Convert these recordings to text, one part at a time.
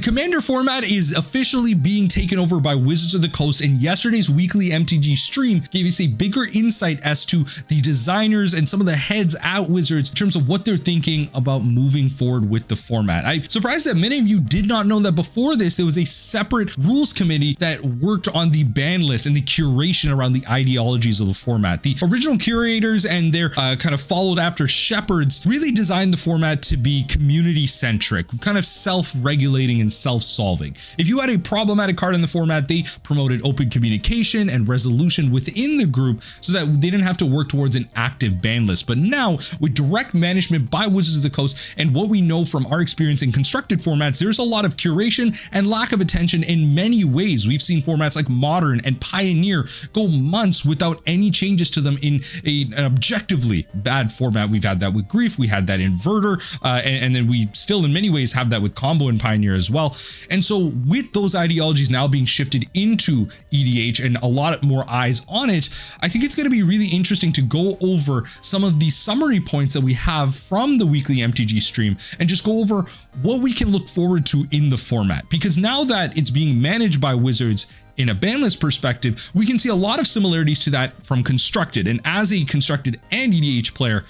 Commander format is officially being taken over by Wizards of the Coast, and yesterday's weekly MTG stream gave us a bigger insight as to the designers and some of the heads at Wizards in terms of what they're thinking about moving forward with the format. I'm surprised that many of you did not know that before this, there was a separate rules committee that worked on the ban list and the curation around the ideologies of the format. The original curators and their kind of followed after shepherds really designed the format to be community centric, kind of self-regulating and self-solving. If you had a problematic card in the format, they promoted open communication and resolution within the group so that they didn't have to work towards an active ban list. But now, with direct management by Wizards of the Coast and what we know from our experience in constructed formats, there's a lot of curation and lack of attention in many ways. We've seen formats like Modern and Pioneer go months without any changes to them in an objectively bad format. We've had that with Grief, we had that in Inverter, and then we still in many ways have that with Combo and Pioneer as well. And so with those ideologies now being shifted into EDH and a lot more eyes on it, I think it's going to be really interesting to go over some of the summary points that we have from the weekly MTG stream and just go over what we can look forward to in the format. Because now that it's being managed by Wizards in a ban list perspective, we can see a lot of similarities to that from constructed. And as a constructed and EDH player,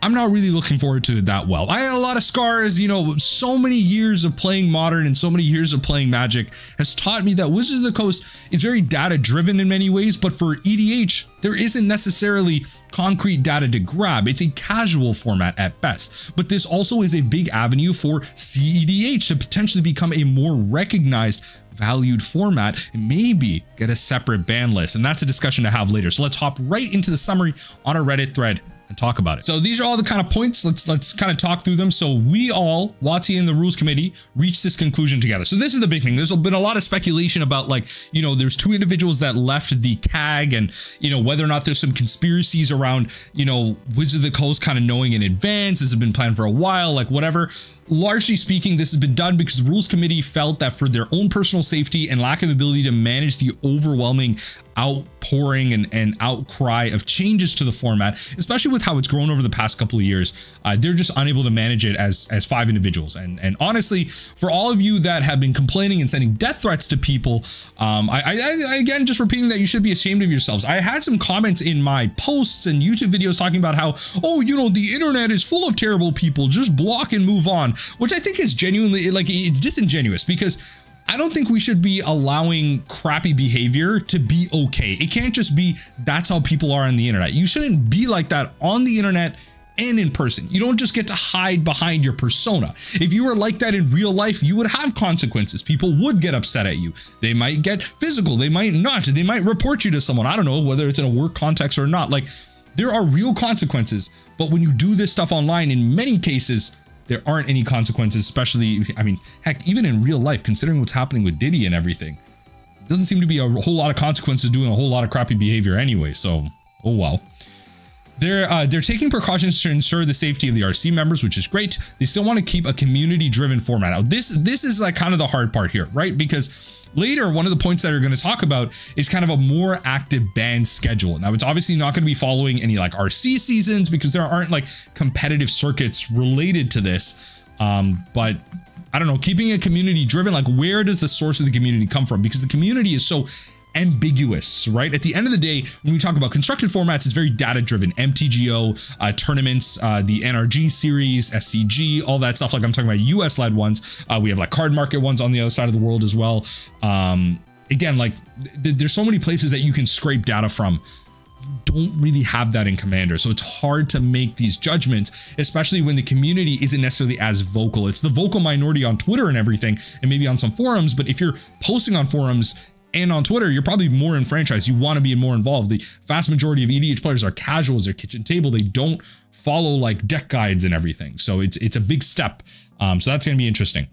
I'm not really looking forward to it that well. I had a lot of scars, you know, so many years of playing Modern and so many years of playing Magic has taught me that Wizards of the Coast is very data driven in many ways, but for EDH, there isn't necessarily concrete data to grab. It's a casual format at best, but this also is a big avenue for CEDH to potentially become a more recognized, valued format and maybe get a separate ban list. And that's a discussion to have later. So let's hop right into the summary on our Reddit thread and talk about it. So these are all the kind of points. Let's kind of talk through them. So we all, WOTC and the rules committee, reached this conclusion together. So this is the big thing. There's been a lot of speculation about, like, you know, there's two individuals that left the CAG and, you know, whether or not there's some conspiracies around, you know, Wizards of the Coast kind of knowing in advance. This has been planned for a while, like whatever. Largely speaking, this has been done because the rules committee felt that for their own personal safety and lack of ability to manage the overwhelming outpouring and outcry of changes to the format, especially with how it's grown over the past couple of years, they're just unable to manage it as 5 individuals. And honestly, for all of you that have been complaining and sending death threats to people, I again, just repeating that you should be ashamed of yourselves. I had some comments in my posts and YouTube videos talking about how, oh, you know, the internet is full of terrible people, just block and move on, which I think is genuinely, like, it's disingenuous, because I don't think we should be allowing crappy behavior to be okay. It can't just be that's how people are on the internet. You shouldn't be like that on the internet and in person. You don't just get to hide behind your persona. If you were like that in real life, you would have consequences. People would get upset at you. They might get physical. They might not. They might report you to someone. I don't know whether it's in a work context or not. Like, there are real consequences. But when you do this stuff online, in many cases, there aren't any consequences, especially, I mean, heck, even in real life, considering what's happening with Diddy and everything, doesn't seem to be a whole lot of consequences doing a whole lot of crappy behavior anyway. So, oh well. They're taking precautions to ensure the safety of the RC members, which is great. They still want to keep a community-driven format. Now, this is like kind of the hard part here, right? Because later, one of the points that we're going to talk about is kind of a more active ban schedule. Now, it's obviously not going to be following any like RC seasons because there aren't like competitive circuits related to this. But I don't know, keeping it community driven, like where does the source of the community come from? Because the community is so ambiguous, right? At the end of the day, when we talk about constructed formats, it's very data driven. MTGO, tournaments, the NRG series, SCG, all that stuff. Like I'm talking about US led ones. We have like card market ones on the other side of the world as well. Again, like there's so many places that you can scrape data from. Don't really have that in Commander. So it's hard to make these judgments, especially when the community isn't necessarily as vocal. It's the vocal minority on Twitter and everything, and maybe on some forums. But if you're posting on forums and on Twitter, you're probably more enfranchised. You want to be more involved. The vast majority of EDH players are casuals, they're kitchen table. They don't follow like deck guides and everything. So it's a big step. So that's going to be interesting.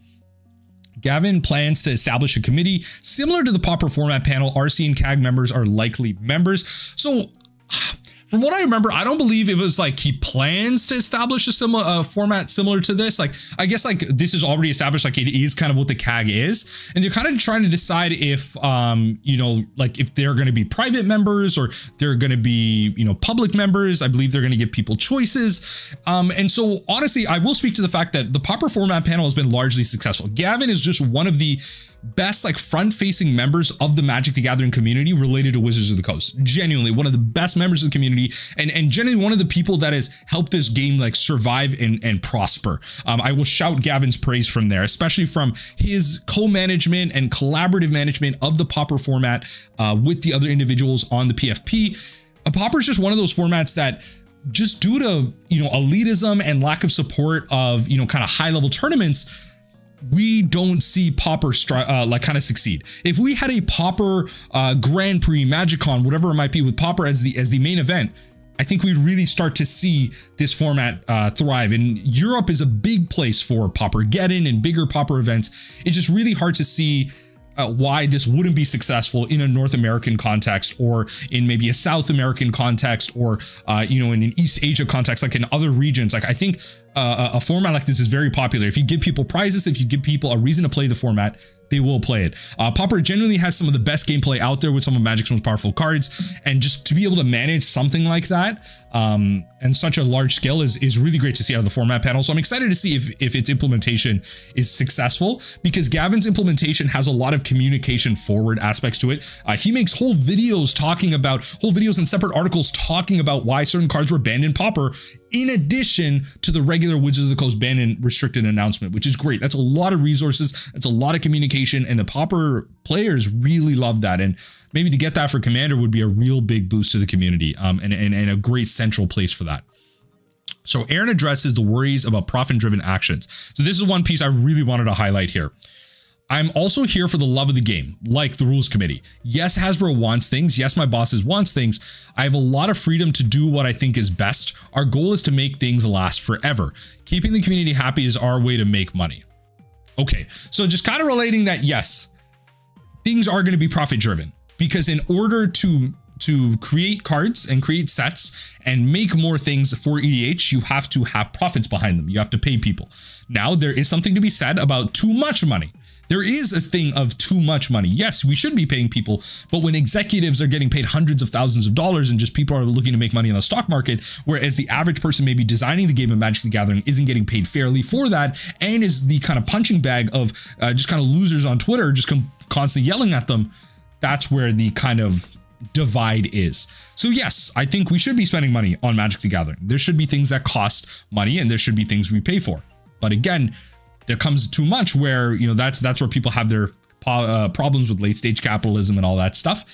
Gavin plans to establish a committee similar to the Pauper format panel. RC and CAG members are likely members. So From what I remember, I don't believe it was like he plans to establish a similar format similar to this. Like, I guess like this is already established, like it is kind of what the CAG is. And they're kind of trying to decide if, you know, like if they're going to be private members or they're going to be, you know, public members. I believe they're going to give people choices. And so honestly, I will speak to the fact that the Pauper format panel has been largely successful. Gavin is just one of the best like front-facing members of the Magic the Gathering community related to Wizards of the Coast. Genuinely one of the best members of the community, and genuinely one of the people that has helped this game like survive and prosper. I will shout Gavin's praise from there, especially from his co-management and collaborative management of the Pauper format with the other individuals on the PFP. Pauper is just one of those formats that, just due to, you know, elitism and lack of support of, you know, kind of high-level tournaments, we don't see Pauper like kind of succeed. If we had a Pauper Grand Prix, MagicCon, whatever it might be, with Pauper as the main event, I think we'd really start to see this format thrive. And Europe is a big place for Paupergeddon and bigger Pauper events. It's just really hard to see why this wouldn't be successful in a North American context, or in maybe a South American context, or you know, in an East Asia context, like in other regions. Like I think a format like this is very popular. If you give people prizes, if you give people a reason to play the format, they will play it. Pauper genuinely has some of the best gameplay out there with some of Magic's most powerful cards, and just to be able to manage something like that and such a large scale is really great to see out of the format panel. So I'm excited to see if its implementation is successful, because Gavin's implementation has a lot of communication forward aspects to it. He makes whole videos and separate articles talking about why certain cards were banned in Pauper, in addition to the regular Wizards of the Coast ban and restricted announcement, which is great. That's a lot of resources. That's a lot of communication, and the Pauper players really love that. And maybe to get that for Commander would be a real big boost to the community, and a great central place for that. So Aaron addresses the worries about profit-driven actions. So this is one piece I really wanted to highlight here. I'm also here for the love of the game, like the rules committee. Yes, Hasbro wants things. Yes, my bosses wants things. I have a lot of freedom to do what I think is best. Our goal is to make things last forever. Keeping the community happy is our way to make money. Okay, so just kind of relating that, yes, things are going to be profit driven, because in order to create cards and create sets and make more things for EDH, you have to have profits behind them. You have to pay people. Now, there is something to be said about too much money. There is a thing of too much money. Yes, we should be paying people, but when executives are getting paid hundreds of thousands of dollars and just people are looking to make money on the stock market, whereas the average person maybe designing the game of Magic the Gathering isn't getting paid fairly for that, and is the kind of punching bag of just kind of losers on Twitter, just constantly yelling at them, that's where the kind of divide is. So yes, I think we should be spending money on Magic the Gathering. There should be things that cost money, and there should be things we pay for. But again, there comes too much where, you know, that's where people have their problems with late stage capitalism and all that stuff.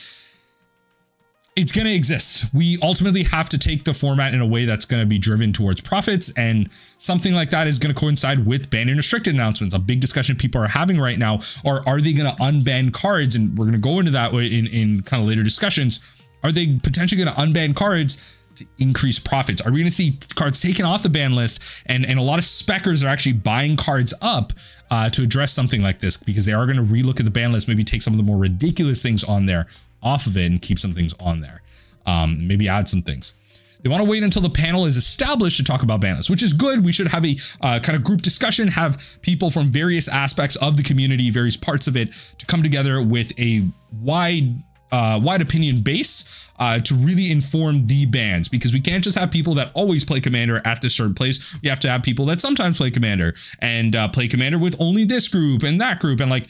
It's going to exist. We ultimately have to take the format in a way that's going to be driven towards profits, and something like that is going to coincide with ban and restricted announcements. A big discussion people are having right now, or are they going to unban cards? And we're going to go into that in kind of later discussions. Are they potentially going to unban cards to increase profits? Are we going to see cards taken off the ban list, and a lot of speckers are actually buying cards up to address something like this, because they are going to relook at the ban list, maybe take some of the more ridiculous things on there off of it and keep some things on there, maybe add some things. They want to wait until the panel is established to talk about ban lists, which is good. We should have a kind of group discussion, have people from various aspects of the community, various parts of it, to come together with a wide opinion base to really inform the bans, because we can't just have people that always play Commander at this certain place. We have to have people that sometimes play Commander and play Commander with only this group and that group. And like,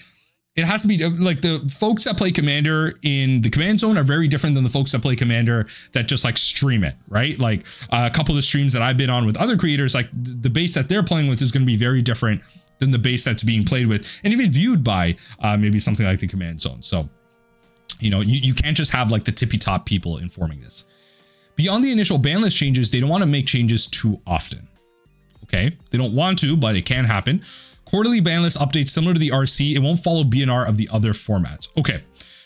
it has to be like the folks that play Commander in the command zone are very different than the folks that play Commander that just like stream it, right? Like a couple of the streams that I've been on with other creators, like the base that they're playing with is going to be very different than the base that's being played with and even viewed by maybe something like the command zone. So, you know, you can't just have like the tippy top people informing this. Beyond the initial ban list changes, they don't want to make changes too often. Okay, they don't want to, but it can happen. Quarterly ban list updates similar to the RC. It won't follow BNR of the other formats. Okay,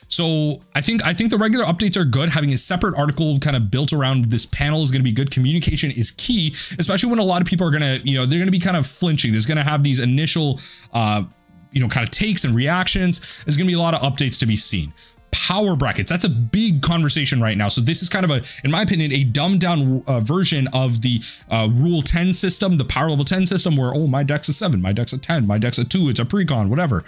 so I think the regular updates are good. Having a separate article kind of built around this panel is going to be good. Communication is key, especially when a lot of people are going to, you know, they're going to be kind of flinching. There's going to have these initial, you know, kind of takes and reactions. There's going to be a lot of updates to be seen. power brackets. That's a big conversation right now. So this is kind of a, in my opinion, a dumbed down version of the rule 10 system, the power level 10 system, where, oh, my deck's a 7, my deck's a 10, my deck's a 2, it's a precon, whatever.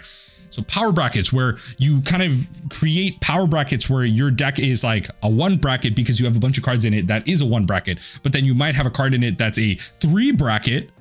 So power brackets, where you kind of create power brackets where your deck is like a 1 bracket because you have a bunch of cards in it that is a 1 bracket, but then you might have a card in it that's a 3 bracket,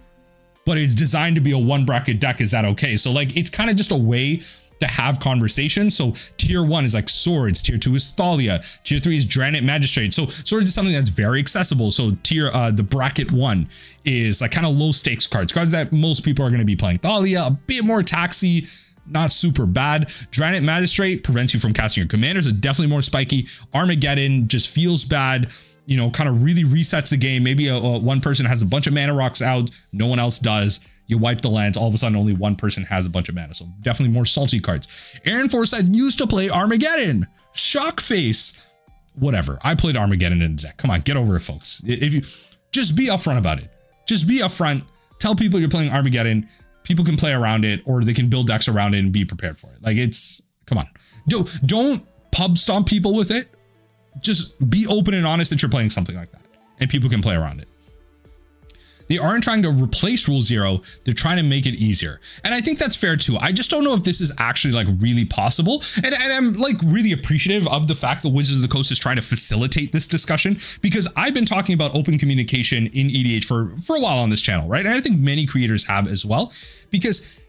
but it's designed to be a 1 bracket deck. Is that okay? So like, it's kind of just a way to have conversations. So tier 1 is like swords, tier 2 is Thalia, tier 3 is Dranet Magistrate. So swords is something that's very accessible. So the bracket 1 is like kind of low stakes cards that most people are going to be playing. Thalia, a bit more taxy, not super bad. Dranet Magistrate prevents you from casting your commanders, so definitely more spiky. Armageddon just feels bad, you know, kind of really resets the game. Maybe one person has a bunch of mana rocks out, no one else does. You wipe the lands, all of a sudden only one person has a bunch of mana. So definitely more salty cards. Aaron Forsyth used to play Armageddon. Shock face. Whatever. I played Armageddon in the deck. Come on, get over it, folks. If you just be upfront about it. Just be upfront. Tell people you're playing Armageddon. People can play around it, or they can build decks around it and be prepared for it. Like, it's, come on. Don't pub stomp people with it. Just be open and honest that you're playing something like that, and people can play around it. They aren't trying to replace Rule 0. They're trying to make it easier. And I think that's fair too. I just don't know if this is actually like really possible. And I'm like really appreciative of the fact that Wizards of the Coast is trying to facilitate this discussion, because I've been talking about open communication in EDH for a while on this channel, right? And I think many creators have as well, because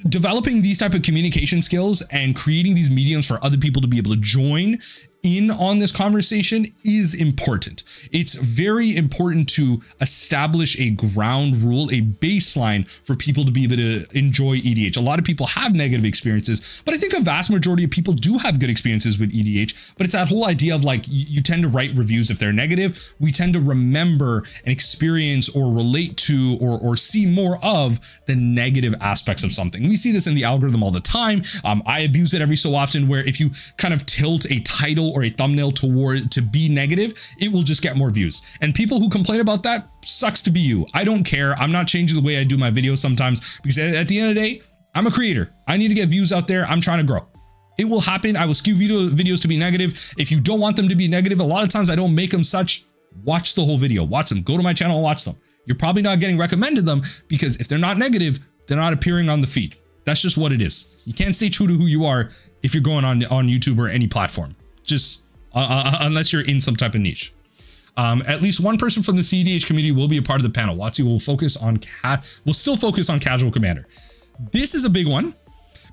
developing these type of communication skills and creating these mediums for other people to be able to join in on this conversation is important. It's very important to establish a ground rule, a baseline for people to be able to enjoy EDH. A lot of people have negative experiences, but I think a vast majority of people do have good experiences with EDH. But it's that whole idea of like, you tend to write reviews if they're negative. We tend to remember and experience or relate to or see more of the negative aspects of something. We see this in the algorithm all the time. I abuse it every so often, where if you kind of tilt a title or a thumbnail to be negative, it will just get more views. And people who complain about that, sucks to be you. I don't care. I'm not changing the way I do my videos sometimes, because at the end of the day, I'm a creator. I need to get views out there. I'm trying to grow. It will happen. I will skew videos to be negative. If you don't want them to be negative, a lot of times I don't make them such. Watch the whole video. Watch them. Go to my channel and watch them. You're probably not getting recommended them, because if they're not negative, they're not appearing on the feed. That's just what it is. You can't stay true to who you are if you're going on YouTube or any platform. Just unless you're in some type of niche. At least one person from the CEDH community will be a part of the panel. WOTC will still focus on casual commander. This is a big one,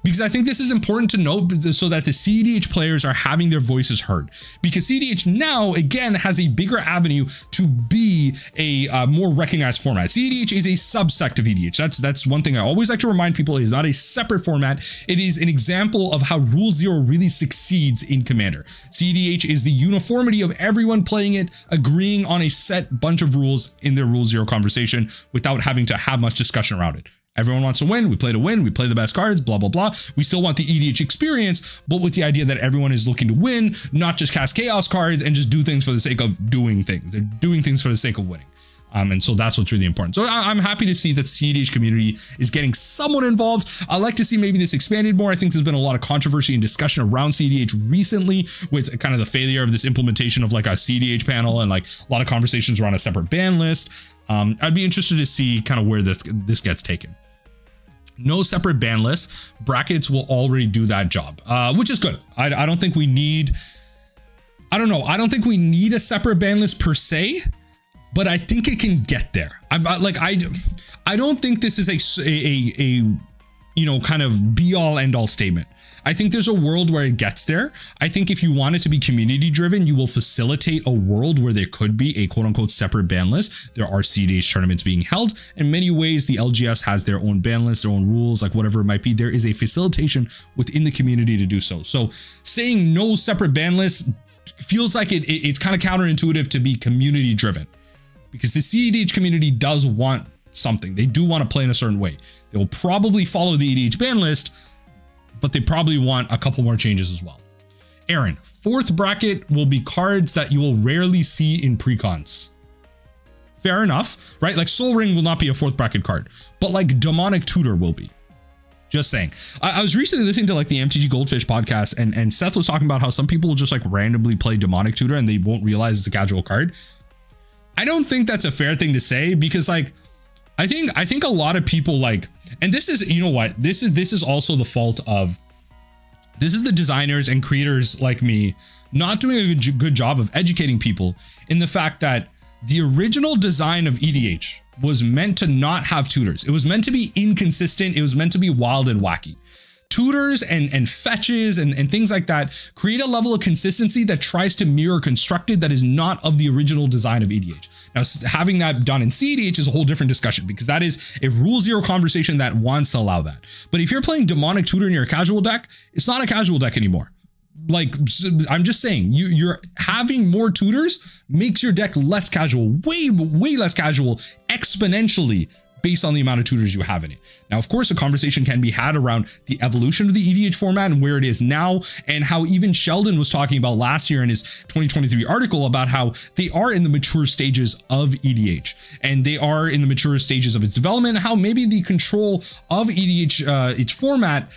because I think this is important to note, so that the CEDH players are having their voices heard, because CEDH now again has a bigger avenue to be a more recognized format. CEDH is a subsect of EDH. That's one thing I always like to remind people. It is not a separate format. It is an example of how Rule 0 really succeeds in Commander. CEDH is the uniformity of everyone playing it, agreeing on a set bunch of rules in their Rule 0 conversation without having to have much discussion around it. Everyone wants to win. We play to win. We play the best cards, blah, blah, blah. We still want the EDH experience, but with the idea that everyone is looking to win, not just cast chaos cards and just do things for the sake of doing things. They're doing things for the sake of winning. And so that's what's really important. So I'm happy to see that the CEDH community is getting somewhat involved. I'd like to see maybe this expanded more. I think there's been a lot of controversy and discussion around CEDH recently, with kind of the failure of this implementation of like a CEDH panel, and like a lot of conversations around a separate ban list. I'd be interested to see kind of where this gets taken. No separate ban list. Brackets will already do that job, which is good. I don't think we need, I don't think we need a separate ban list per se, but I think it can get there. I don't think this is a you know, kind of be all end all statement. I think there's a world where it gets there. I think if you want it to be community driven, you will facilitate a world where there could be a quote unquote separate ban list. There are CEDH tournaments being held. In many ways, the LGS has their own ban list, their own rules, like whatever it might be. There is a facilitation within the community to do so. So saying no separate ban list feels like it's kind of counterintuitive to be community driven, because the CEDH community does want something. They do want to play in a certain way. They will probably follow the EDH ban list, but they probably want a couple more changes as well. Aaron, 4th bracket will be cards that you will rarely see in precons. Fair enough, right? Like Soul Ring will not be a 4th bracket card, but like Demonic Tutor will be. Just saying. I was recently listening to like the MTG Goldfish podcast, and Seth was talking about how some people will just like randomly play Demonic Tutor and they won't realize it's a casual card. I don't think that's a fair thing to say, because like I think a lot of people like, and this is, you know what, this is also the fault of, this is the designers and creators like me not doing a good job of educating people in the fact that the original design of EDH was meant to not have tutors. It was meant to be inconsistent. It was meant to be wild and wacky. Tutors and fetches and things like that create a level of consistency that tries to mirror constructed that is not of the original design of EDH. Now, having that done in CEDH is a whole different discussion, because that is a rule zero conversation that wants to allow that. But if you're playing Demonic Tutor in your casual deck, it's not a casual deck anymore. Like, I'm just saying, you're having more tutors makes your deck less casual, way less casual, exponentially, based on the amount of tutors you have in it. Now, of course, a conversation can be had around the evolution of the EDH format and where it is now, and how even Sheldon was talking about last year in his 2023 article about how they are in the mature stages of EDH, and they are in the mature stages of its development, how maybe the control of EDH, its format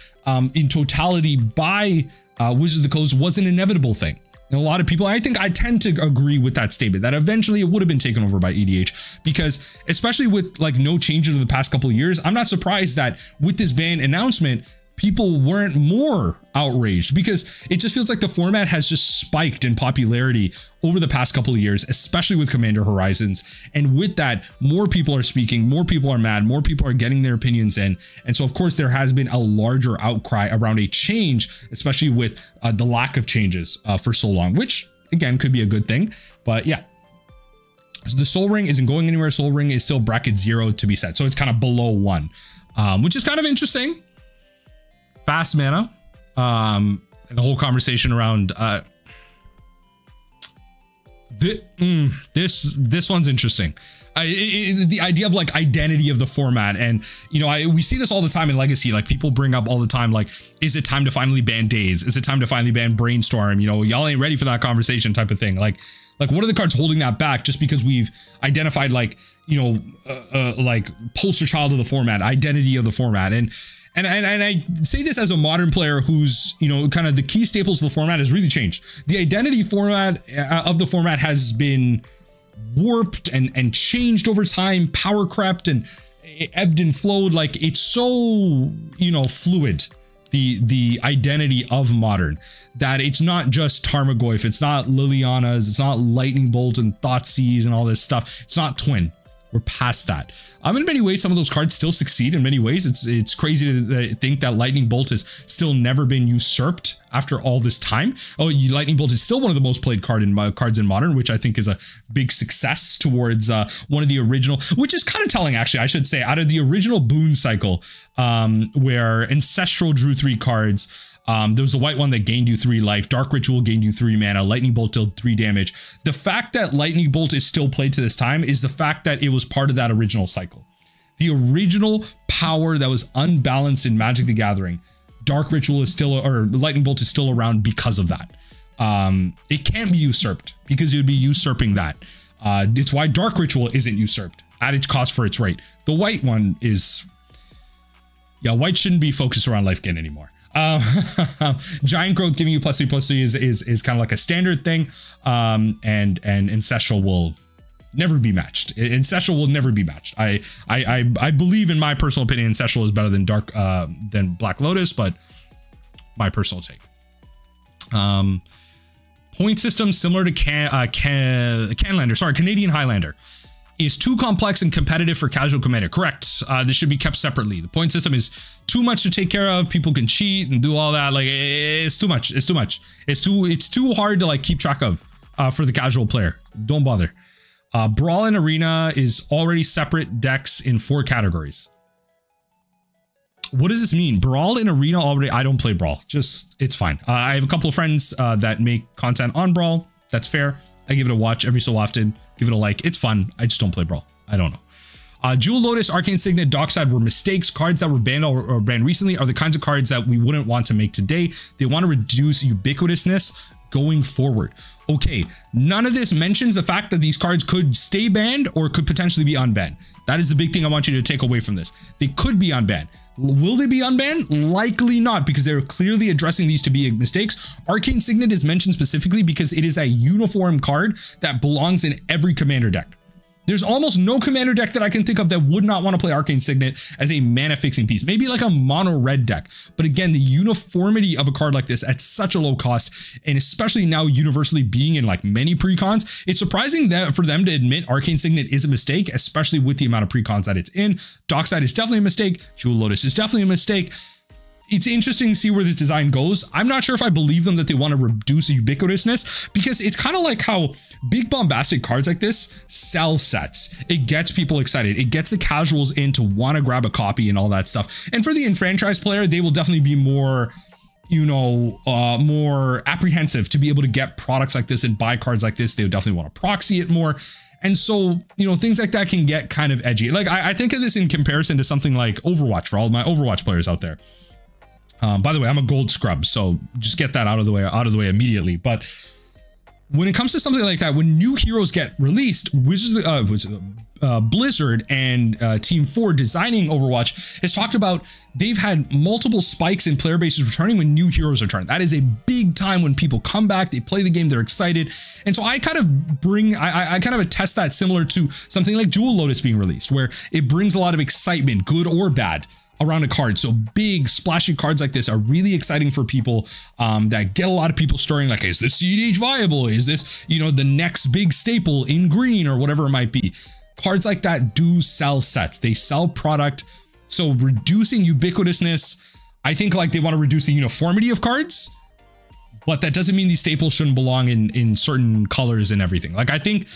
in totality by Wizards of the Coast was an inevitable thing. And a lot of people, I tend to agree with that statement, that eventually it would have been taken over by EDH, because especially with like no changes over the past couple of years, I'm not surprised that with this ban announcement, people weren't more outraged, because it just feels like the format has just spiked in popularity over the past couple of years, especially with Commander Horizons. And with that, more people are speaking, more people are mad, more people are getting their opinions in. And so, of course, there has been a larger outcry around a change, especially with the lack of changes for so long, which again could be a good thing. But yeah, so the Soul Ring isn't going anywhere. Soul Ring is still bracket 0 to be set. So it's kind of below 1, which is kind of interesting. Fast mana, and the whole conversation around this one's interesting. The idea of like identity of the format, and you know, we see this all the time in Legacy. Like, people bring up all the time, like, is it time to finally ban Daze? Is it time to finally ban Brainstorm? You know, y'all ain't ready for that conversation type of thing. Like what are the cards holding that back? Just because we've identified, like, you know, like poster child of the format, identity of the format. And I say this as a modern player who's, you know, kind of the key staples of the format has really changed. The identity format of the format has been warped and changed over time, power crept and ebbed and flowed. Like, it's so, you know, fluid, the identity of modern, that it's not just Tarmogoyf, it's not Liliana's, it's not Lightning Bolt and Thoughtseize and all this stuff. It's not Twin. We're past that. In many ways, some of those cards still succeed. In many ways, it's crazy to think that Lightning Bolt has still never been usurped after all this time. Oh, Lightning Bolt is still one of the most played cards in Modern, which I think is a big success towards one of the original, which is kind of telling, actually, I should say, out of the original Boon cycle, where Ancestral drew 3 cards. There was the white one that gained you 3 life, Dark Ritual gained you 3 mana, Lightning Bolt dealt 3 damage. The fact that Lightning Bolt is still played to this time is the fact that it was part of that original cycle. The original power that was unbalanced in Magic the Gathering, Dark Ritual is still, or Lightning Bolt is still around because of that. It can't be usurped, because it would be usurping that. It's why Dark Ritual isn't usurped at its cost for its rate. The white one is, yeah, white shouldn't be focused around life gain anymore. Giant Growth giving you +3/+3 is kind of like a standard thing, and Ancestral will never be matched. Ancestral will never be matched. I believe, in my personal opinion, Ancestral is better than Black Lotus, but my personal take. Point system similar to Canadian Highlander is too complex and competitive for casual Commander. Correct. This should be kept separately. The point system is too much to take care of. People can cheat and do all that. Like, it's too much. It's too much. It's too hard to like keep track of for the casual player. Don't bother. Brawl and Arena is already separate decks in 4 categories. What does this mean? Brawl and Arena already? I don't play Brawl. Just, it's fine. I have a couple of friends that make content on Brawl. That's fair. I give it a watch every so often. Give it a like. It's fun. I just don't play Brawl. I don't know. Jewel Lotus, Arcane Signet, Dockside were mistakes. Cards that were banned or banned recently are the kinds of cards that we wouldn't want to make today. They want to reduce ubiquitousness. going forward. Okay, none of this mentions the fact that these cards could stay banned or could potentially be unbanned. That is the big thing I want you to take away from this. They could be unbanned. Will they be unbanned? Likely not, because they're clearly addressing these to be mistakes. Arcane Signet is mentioned specifically because it is a uniform card that belongs in every commander deck. There's almost no commander deck that I can think of that would not want to play Arcane Signet as a mana fixing piece. Maybe like a mono red deck. But again, the uniformity of a card like this at such a low cost, and especially now universally being in like many precons, it's surprising that for them to admit Arcane Signet is a mistake, especially with the amount of precons that it's in. Dockside is definitely a mistake. Jewel Lotus is definitely a mistake. It's interesting to see where this design goes. I'm not sure if I believe them that they want to reduce ubiquitousness, because it's kind of like how big bombastic cards like this sell sets. It gets people excited. It gets the casuals in to want to grab a copy and all that stuff. And for the enfranchised player, they will definitely be more, you know, more apprehensive to be able to get products like this and buy cards like this. They would definitely want to proxy it more. And so, you know, things like that can get kind of edgy. Like I think of this in comparison to something like Overwatch for all my Overwatch players out there. By the way, I'm a gold scrub, so just get that out of the way immediately. But when it comes to something like that, when new heroes get released, Blizzard and Team 4 designing Overwatch has talked about they've had multiple spikes in player bases returning when new heroes return. That is a big time when people come back, they play the game, they're excited. And so I kind of bring, I kind of attest that similar to something like Jewel Lotus being released, where it brings a lot of excitement, good or bad, around a card. So big splashy cards like this are really exciting for people that get a lot of people stirring, like, is this EDH viable? Is this, you know, the next big staple in green or whatever it might be? Cards like that do sell sets. They sell product. So reducing ubiquitousness, I think like they want to reduce the uniformity of cards, but that doesn't mean these staples shouldn't belong in certain colors and everything. Like I think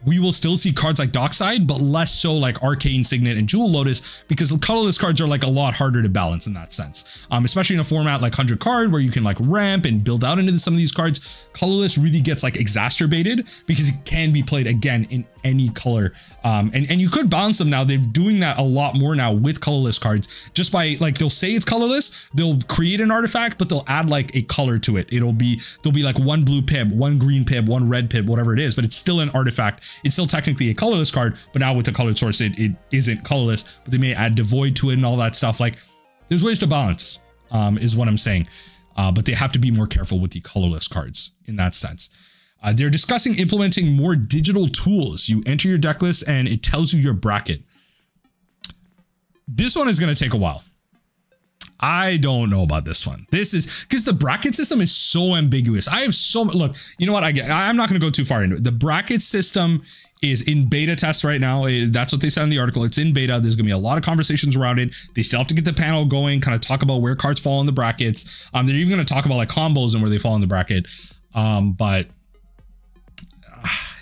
we will still see cards like Dockside, but less so like Arcane Signet and Jewel Lotus, because the colorless cards are like a lot harder to balance in that sense. Especially in a format like 100 card where you can like ramp and build out into some of these cards. Colorless really gets like exacerbated because it can be played again in any color. And you could balance them now. They're doing that a lot more now with colorless cards, just by like, they'll say it's colorless, they'll create an artifact, but they'll add like a color to it. There'll be like one blue pib, one green pib, one red pib, whatever it is, but it's still an artifact. It's still technically a colorless card, but now with the colored source, it isn't colorless, but they may add devoid to it and all that stuff. Like there's ways to balance, is what I'm saying. But they have to be more careful with the colorless cards in that sense. They're discussing implementing more digital tools. You enter your deck list and it tells you your bracket. This one is going to take a while. I don't know about this one. This is because the bracket system is so ambiguous. I have so much. Look, you know what? I'm not going to go too far into it. The bracket system is in beta test right now. That's what they said in the article. It's in beta. There's going to be a lot of conversations around it. They still have to get the panel going, kind of talk about where cards fall in the brackets. They're even going to talk about like combos and where they fall in the bracket. But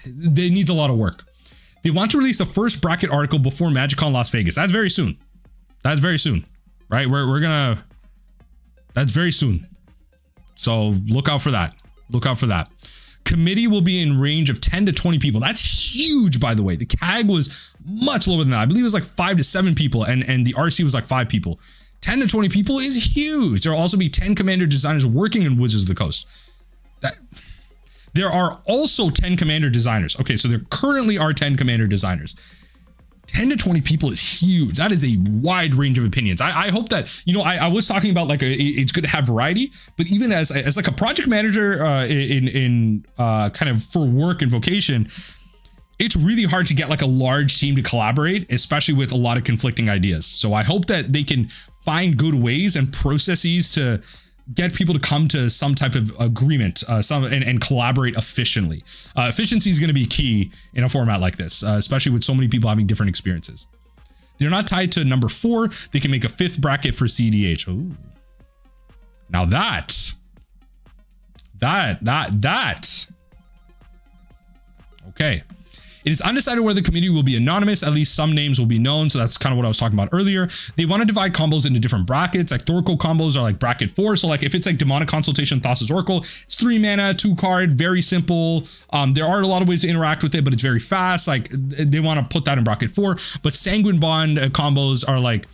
it needs a lot of work. They want to release the first bracket article before MagicCon Las Vegas. That's very soon. That's very soon. Right, we're gonna, that's very soon. So look out for that. Look out for that. Committee will be in range of 10 to 20 people. That's huge, by the way. The CAG was much lower than that. I believe it was like 5 to 7 people, and the RC was like 5 people. 10 to 20 people is huge. There will also be 10 commander designers working in Wizards of the Coast. There are also 10 commander designers. Okay, so there currently are 10 commander designers. 10 to 20 people is huge. That is a wide range of opinions. I hope that, you know, I was talking about like it's good to have variety, but even as like a project manager in kind of for work and vocation, it's really hard to get like a large team to collaborate, especially with a lot of conflicting ideas. So I hope that they can find good ways and processes to get people to come to some type of agreement, and collaborate efficiently. Efficiency is going to be key in a format like this, especially with so many people having different experiences. They're not tied to number 4. They can make a 5th bracket for CDH. Ooh. Now that. Okay. It is undecided whether the community will be anonymous. At least some names will be known. So that's kind of what I was talking about earlier. They want to divide combos into different brackets. Like Thorkel combos are like bracket 4. So like if it's like Demonic Consultation, Thassa's Oracle, it's 3 mana, 2 card, very simple. There are a lot of ways to interact with it, but it's very fast. Like they want to put that in bracket 4. But Sanguine Bond combos are like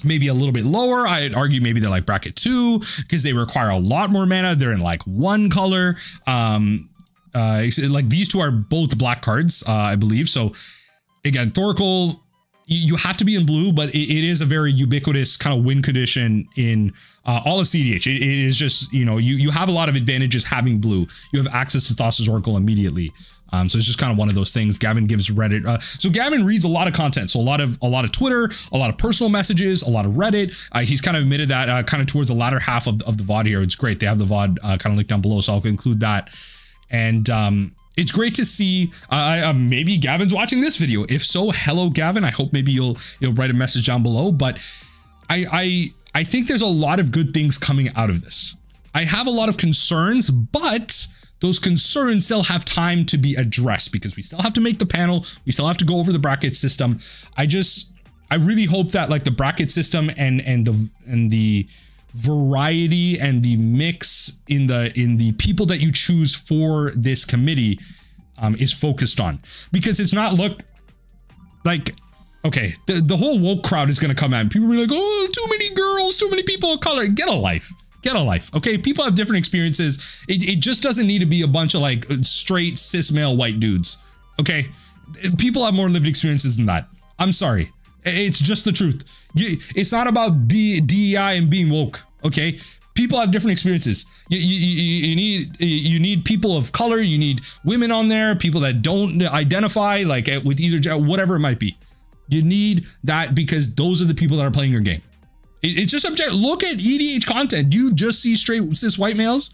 maybe a little bit lower. I'd argue maybe they're like bracket 2 because they require a lot more mana. They're in like 1 color. Like these two are both black cards, I believe. So again, Thoracle, you have to be in blue, but it is a very ubiquitous kind of win condition in all of CDH. It is just, you know, you have a lot of advantages having blue. You have access to Thassa's Oracle immediately. So it's just kind of one of those things. Gavin gives Reddit. So Gavin reads a lot of content. So a lot of Twitter, a lot of personal messages, a lot of Reddit. He's kind of admitted that kind of towards the latter half of the VOD here. It's great. They have the VOD kind of linked down below, so I'll include that. And it's great to see. Maybe Gavin's watching this video. If so, hello, Gavin. I hope maybe you'll write a message down below. But I think there's a lot of good things coming out of this. I have a lot of concerns, but those concerns still have time to be addressed because we still have to make the panel. We still have to go over the bracket system. I really hope that like the bracket system and the variety and the mix in the people that you choose for this committee is focused on, because it's not okay, the whole woke crowd is going to come out and people will be like, oh, too many girls, too many people of color. Get a life. Get a life. Okay, people have different experiences. It just doesn't need to be a bunch of like straight cis male white dudes. Okay, people have more lived experiences than that. I'm sorry, it's just the truth. It's not about DEI and being woke. Okay, people have different experiences. You need people of color. You need women on there. People that don't identify like with either, whatever it might be. You need that because those are the people that are playing your game. It's just subject. Look at EDH content. You just see straight cis white males.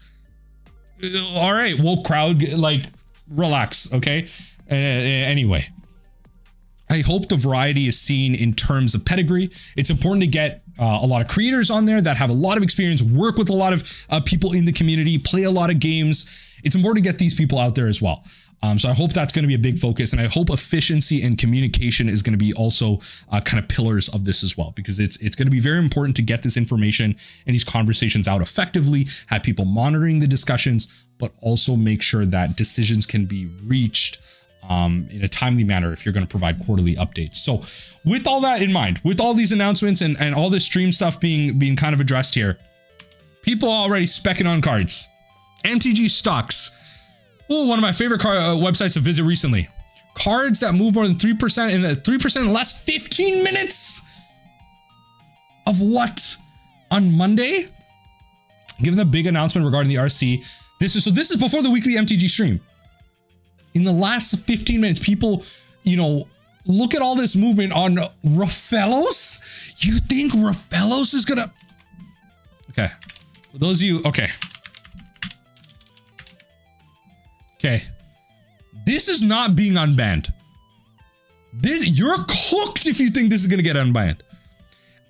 All right, woke crowd, like relax. Okay. Anyway, I hope the variety is seen in terms of pedigree. It's important to get a lot of creators on there that have a lot of experience, work with a lot of people in the community, play a lot of games. It's important to get these people out there as well. So I hope that's going to be a big focus, and I hope efficiency and communication is going to be also kind of pillars of this as well, because it's going to be very important to get this information and these conversations out effectively, have people monitoring the discussions, but also make sure that decisions can be reached in a timely manner if you're going to provide quarterly updates. So with all that in mind, with all these announcements and all this stream stuff being kind of addressed here, people are already specking on cards. MTG stocks. Oh, one of my favorite websites to visit recently. Cards that move more than 3% in 3% in the last 15 minutes of what? On Monday? Given the big announcement regarding the RC, this is before the weekly MTG stream. In the last 15 minutes, people, you know, look at all this movement on Rafellos. You think Rafellos is gonna? Okay, for those of you, okay. Okay, this is not being unbanned. You're cooked if you think this is gonna get unbanned.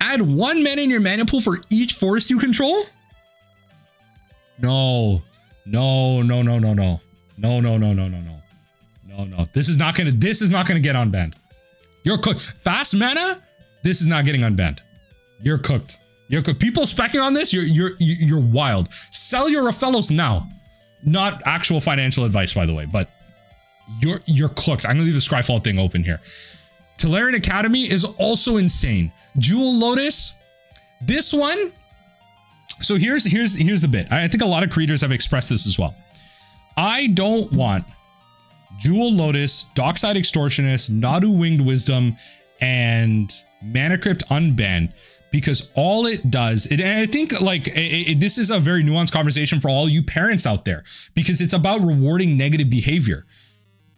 Add 1 mana in your mana pool for each forest you control. No. This is not gonna get unbanned. You're cooked. Fast mana. This is not getting unbanned. You're cooked. You're cooked. People specking on this. You're wild. Sell your Rafellos now. Not actual financial advice, by the way, but you're cooked. I'm gonna leave the Scryfall thing open here. Tolarian Academy is also insane. Jewel Lotus, this one. So here's the bit. I think a lot of creators have expressed this as well. I don't want Jewel Lotus, Dockside Extortionist, Nadu Winged Wisdom, and Mana Crypt unbanned, because all it does, and I think like this is a very nuanced conversation for all you parents out there, because it's about rewarding negative behavior.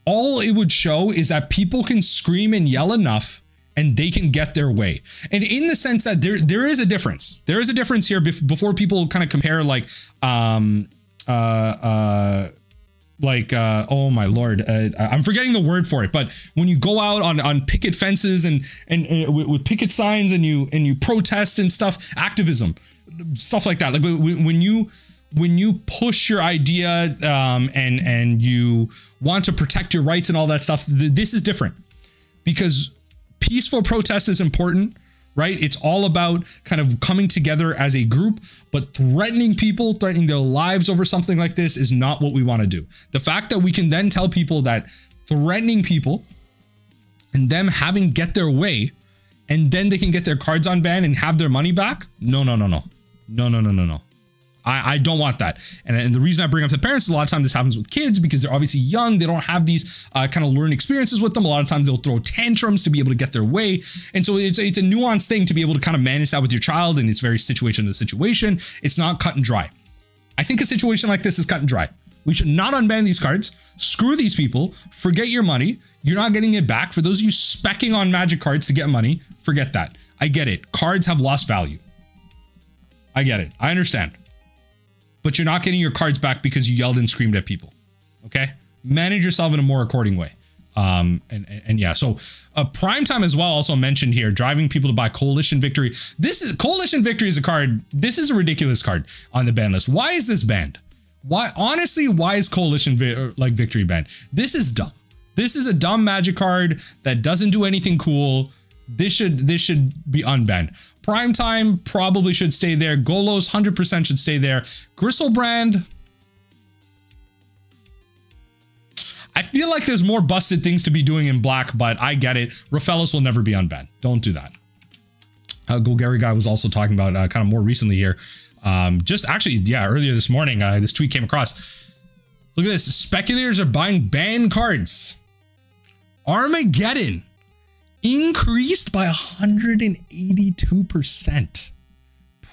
All it would show is that people can scream and yell enough and they can get their way. And in the sense that there is a difference. There is a difference here before people kind of compare like, oh my lord, I'm forgetting the word for it, but when you go out on picket fences and with picket signs and you protest and stuff, activism, stuff like that, like when you push your idea and you want to protect your rights and all that stuff, this is different, because peaceful protest is important, right? It's all about kind of coming together as a group, but threatening people, threatening their lives over something like this is not what we want to do. The fact that we can then tell people that threatening people and them having get their way and then they can get their cards unbanned and have their money back? No. I don't want that. And the reason I bring up the parents is a lot of times this happens with kids because they're obviously young. They don't have these kind of learned experiences with them. A lot of times they'll throw tantrums to be able to get their way. And so it's a nuanced thing to be able to kind of manage that with your child. And it's very situation to situation. It's not cut and dry. I think a situation like this is cut and dry. We should not unban these cards. Screw these people. Forget your money. You're not getting it back. For those of you speccing on Magic cards to get money, forget that. I get it. Cards have lost value. I get it. I understand. But you're not getting your cards back because you yelled and screamed at people. Okay? Manage yourself in a more according way. And yeah, so Primetime as well also mentioned here, driving people to buy Coalition Victory. Coalition Victory is a card. This is a ridiculous card on the ban list. Why is this banned? Why, honestly, why is Coalition Victory banned? This is dumb. This is a dumb Magic card that doesn't do anything cool. This should be unbanned. Primetime probably should stay there. Golos 100% should stay there. Gristlebrand, I feel like there's more busted things to be doing in black, but I get it. Raphaelos will never be unbanned. Don't do that. Golgari guy was also talking about kind of more recently here. Just actually, yeah, earlier this morning, this tweet came across. Look at this. Speculators are buying banned cards. Armageddon increased by 182%.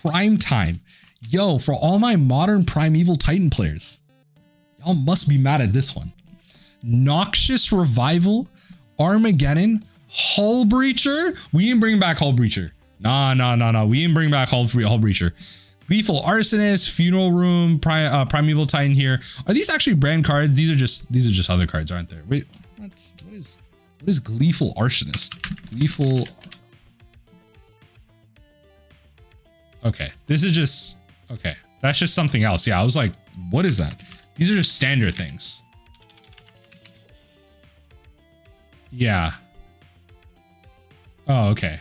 Primetime. Yo, for all my modern Primeval Titan players, y'all must be mad at this one. Noxious Revival, Armageddon, Hull Breacher. We didn't bring back Hull Breacher. No. We didn't bring back Hull Breacher. Lethal Arsonist, Funeral Room, Primeval Titan here. Are these actually brand cards? These are just other cards, aren't there? Wait, what is Gleeful Arsonist? Gleeful. Okay, this is just, okay. That's just something else. Yeah, I was like, what is that? These are just standard things. Yeah. Oh, okay.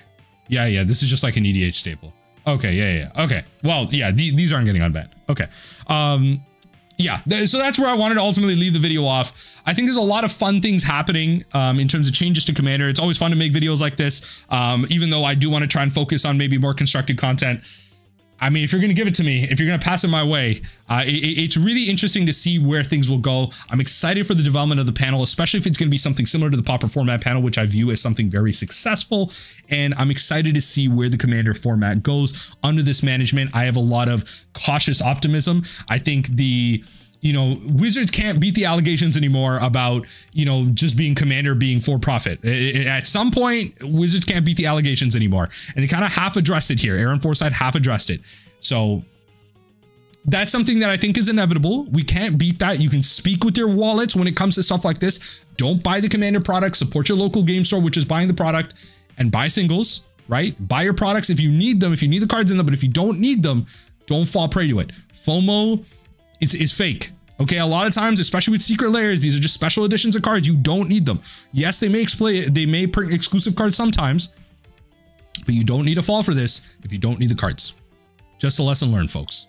Yeah. This is just like an EDH staple. Okay, yeah. Okay. Well, yeah, these aren't getting unbanned. Okay. Yeah, so that's where I wanted to ultimately leave the video off. I think there's a lot of fun things happening in terms of changes to Commander. It's always fun to make videos like this, even though I do want to try and focus on maybe more constructed content. I mean, if you're going to give it to me, if you're going to pass it my way, it's really interesting to see where things will go. I'm excited for the development of the panel, especially if it's going to be something similar to the Pauper format panel, which I view as something very successful. And I'm excited to see where the Commander format goes under this management. I have a lot of cautious optimism. I think Wizards can't beat the allegations anymore about, just being Commander being for profit. At some point, Wizards can't beat the allegations anymore. And they kind of half addressed it here. Aaron Forsythe half addressed it. So that's something that I think is inevitable. We can't beat that. You can speak with your wallets when it comes to stuff like this. Don't buy the Commander product. Support your local game store, which is buying the product, and buy singles, right? Buy your products if you need them, if you need the cards in them, but if you don't need them, don't fall prey to it. FOMO is fake. Okay, a lot of times, especially with secret layers, these are just special editions of cards. You don't need them. Yes, they may print exclusive cards sometimes, but you don't need to fall for this if you don't need the cards. Just a lesson learned, folks.